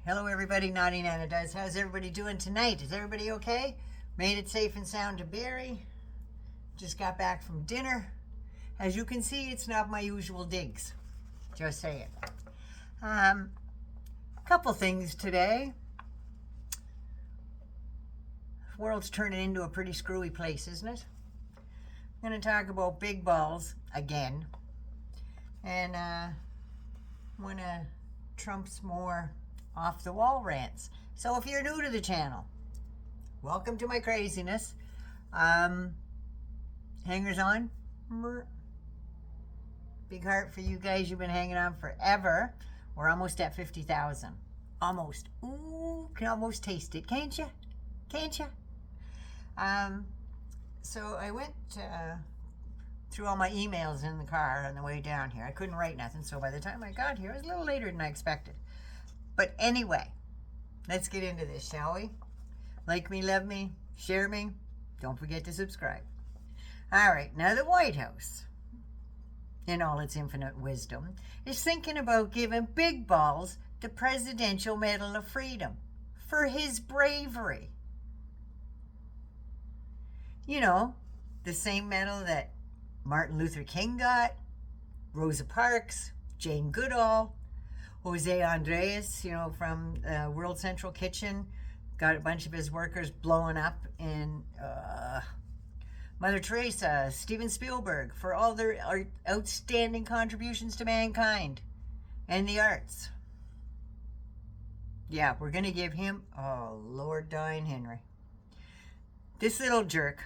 Hello everybody, Naughty Nana does. How's everybody doing tonight? Is everybody okay? Made it safe and sound to Barrie. Just got back from dinner. As you can see, it's not my usual digs. Just saying. Couple things today. The world's turning into a pretty screwy place, isn't it? I'm going to talk about big balls again. And one of Trump's more off-the-wall rants. So if you're new to the channel, welcome to my craziness. Hangers on. Big heart for you guys. You've been hanging on forever. We're almost at 50,000. Almost. Ooh, can almost taste it, can't you? Can't you? So I went through all my emails in the car on the way down here. I couldn't write nothing, so by the time I got here, it was a little later than I expected. But anyway, let's get into this, shall we? Like me, love me, share me. Don't forget to subscribe. All right, now the White House, in all its infinite wisdom, is thinking about giving Big Balls the Presidential Medal of Freedom for his bravery. You know, the same medal that Martin Luther King got, Rosa Parks, Jane Goodall, Jose Andres, you know, from World Central Kitchen, got a bunch of his workers blowing up in Mother Teresa, Steven Spielberg, for all their outstanding contributions to mankind and the arts. Yeah, we're going to give him, oh, Lord dying Henry. This little jerk,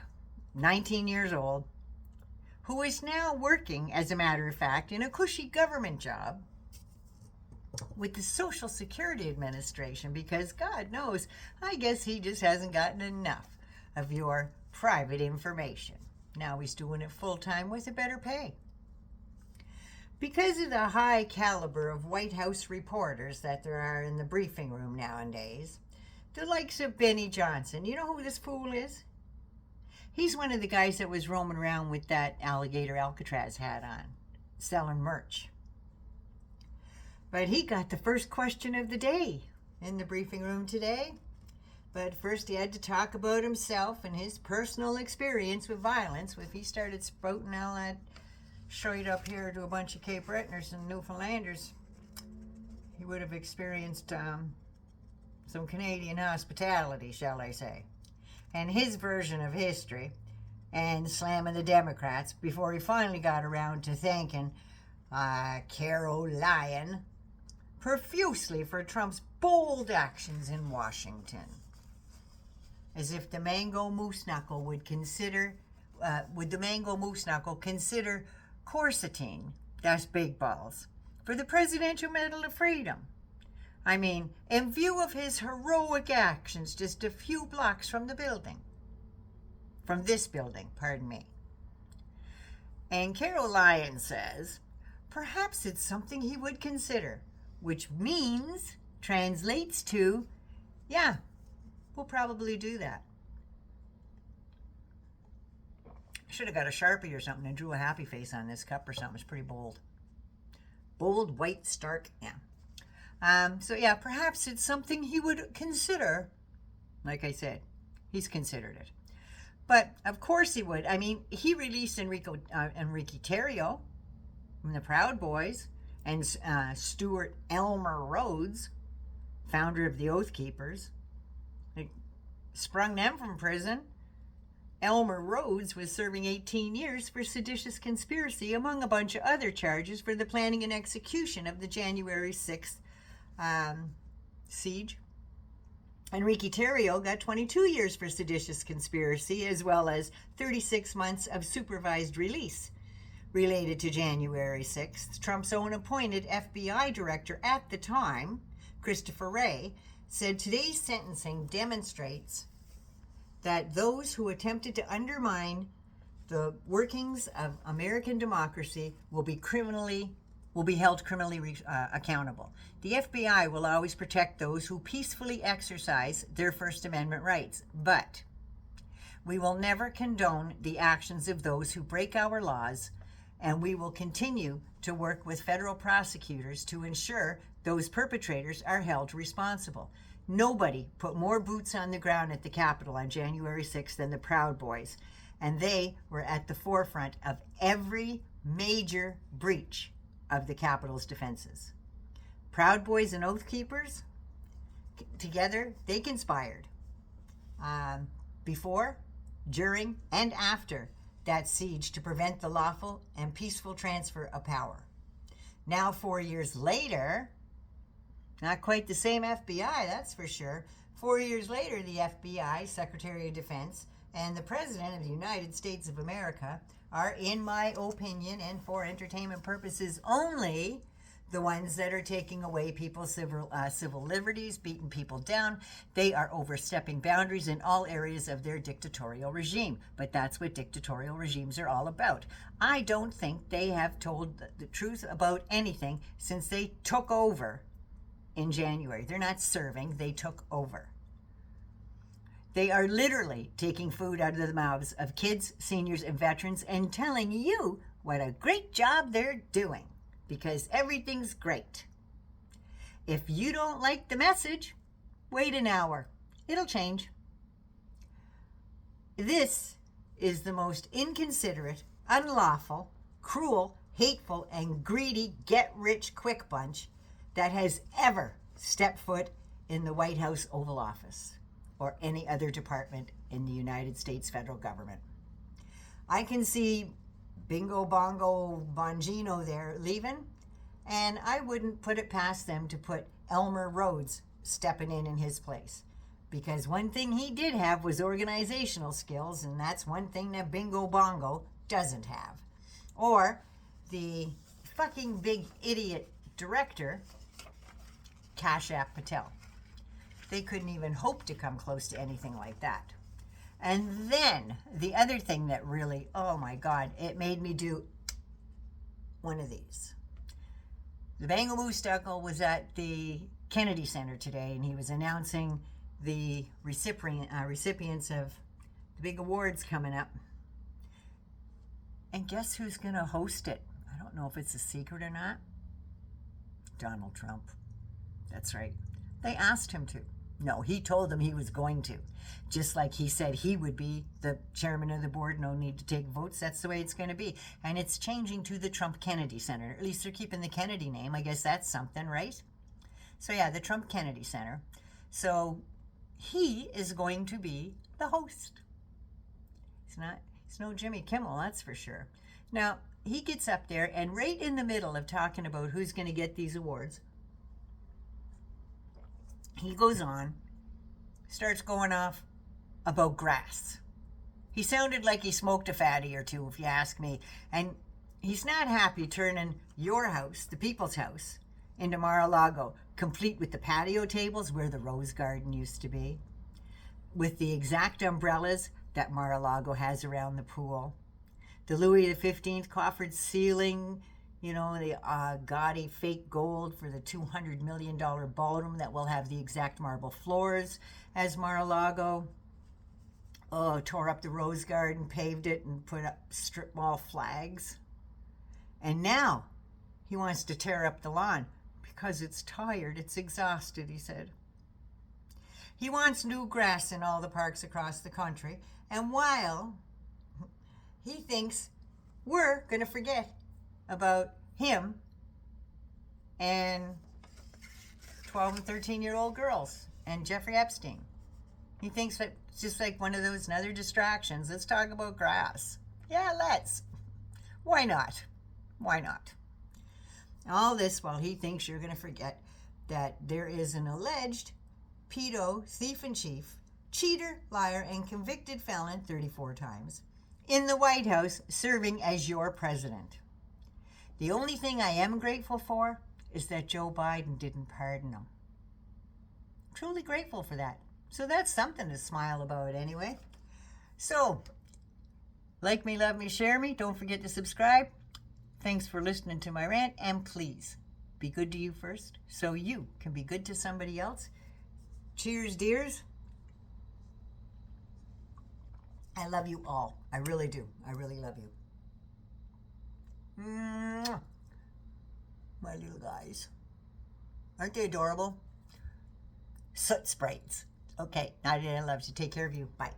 19 years old, who is now working, as a matter of fact, in a cushy government job with the Social Security Administration, because God knows, I guess he just hasn't gotten enough of your private information. Now he's doing it full-time with a better pay. Because of the high caliber of White House reporters that there are in the briefing room nowadays, the likes of Benny Johnson, you know who this fool is? He's one of the guys that was roaming around with that alligator Alcatraz hat on, selling merch. But he got the first question of the day in the briefing room today. But first he had to talk about himself and his personal experience with violence. If he started spouting all that shite up here to a bunch of Cape Bretoners and Newfoundlanders, he would have experienced some Canadian hospitality, shall I say. And his version of history, and slamming the Democrats before he finally got around to thanking Carol Lyon profusely for Trump's bold actions in Washington. As if the mango moose knuckle would consider, consider corseting, that's Big Balls, for the Presidential Medal of Freedom. I mean, in view of his heroic actions just a few blocks from the building. From this building, pardon me. And Carol Lyon says, perhaps it's something he would consider, which means, translates to, yeah, we'll probably do that. I should have got a Sharpie or something and drew a happy face on this cup or something. It's pretty bold. Bold, white, stark, yeah. So yeah, perhaps it's something he would consider. Like I said, he's considered it. But of course he would. I mean, he released Enrique Tarrio from the Proud Boys and Stuart Elmer Rhodes, founder of the Oath Keepers. They sprung them from prison. Elmer Rhodes was serving 18 years for seditious conspiracy, among a bunch of other charges, for the planning and execution of the January 6th siege. Enrique Tarrio got 22 years for seditious conspiracy, as well as 36 months of supervised release related to January 6th. Trump's own appointed FBI director at the time, Christopher Wray, said today's sentencing demonstrates that those who attempted to undermine the workings of American democracy will be held criminally accountable. The FBI will always protect those who peacefully exercise their First Amendment rights, but we will never condone the actions of those who break our laws, and we will continue to work with federal prosecutors to ensure those perpetrators are held responsible. Nobody put more boots on the ground at the Capitol on January 6th than the Proud Boys, and they were at the forefront of every major breach of the Capitol's defenses. Proud Boys and Oath Keepers, together, they conspired before, during, and after that siege to prevent the lawful and peaceful transfer of power. Now, 4 years later, not quite the same FBI, that's for sure. 4 years later, the FBI, Secretary of Defense, and the President of the United States of America are, in my opinion, and for entertainment purposes only, the ones that are taking away people's civil liberties, beating people down. They are overstepping boundaries in all areas of their dictatorial regime. But that's what dictatorial regimes are all about. I don't think they have told the truth about anything since they took over in January. They're not serving, they took over. They are literally taking food out of the mouths of kids, seniors, and veterans and telling you what a great job they're doing, because everything's great. If you don't like the message, wait an hour. It'll change. This is the most inconsiderate, unlawful, cruel, hateful, and greedy get-rich-quick bunch that has ever stepped foot in the White House Oval Office or any other department in the United States federal government. I can see Bingo Bongo Bongino there leaving, and I wouldn't put it past them to put Elmer Rhodes stepping in his place. Because one thing he did have was organizational skills, and that's one thing that Bingo Bongo doesn't have. Or the fucking big idiot director, Kashyap Patel. They couldn't even hope to come close to anything like that. And then the other thing that really, oh my God, it made me do one of these. The Bango Moose-Duckle was at the Kennedy Center today, and he was announcing the recipients of the big awards coming up. And guess who's going to host it? I don't know if it's a secret or not. Donald Trump. That's right. They asked him to. No, he told them he was going to. Just like he said he would be the chairman of the board, no need to take votes. That's the way it's going to be. And it's changing to the Trump Kennedy Center. At least they're keeping the Kennedy name. I guess that's something, right? So yeah, the Trump Kennedy Center. So he is going to be the host. It's no Jimmy Kimmel, that's for sure. Now, he gets up there, and right in the middle of talking about who's going to get these awards, he goes on, starts going off about grass. He sounded like he smoked a fatty or two, if you ask me. And he's not happy turning your house, the people's house, into Mar-a-Lago, complete with the patio tables where the rose garden used to be, with the exact umbrellas that Mar-a-Lago has around the pool, the Louis XV coffered ceiling, you know, the gaudy fake gold for the $200 million ballroom that will have the exact marble floors as Mar-a-Lago. Oh, tore up the rose garden, paved it, and put up strip mall flags. And now he wants to tear up the lawn because it's tired, it's exhausted, he said. He wants new grass in all the parks across the country. And while he thinks we're going to forget about him and 12 and 13-year-old girls and Jeffrey Epstein. He thinks that it's just like one of those other distractions. Let's talk about grass. Yeah, let's. Why not? Why not? All this while he thinks you're going to forget that there is an alleged pedo, thief in chief, cheater, liar, and convicted felon 34 times in the White House serving as your president. The only thing I am grateful for is that Joe Biden didn't pardon him. Truly grateful for that. So that's something to smile about anyway. So, like me, love me, share me. Don't forget to subscribe. Thanks for listening to my rant. And please, be good to you first so you can be good to somebody else. Cheers, dears. I love you all. I really do. I really love you. Mwah. My little guys. Aren't they adorable? Soot sprites. Okay, 99 loves you. Take care of you. Bye.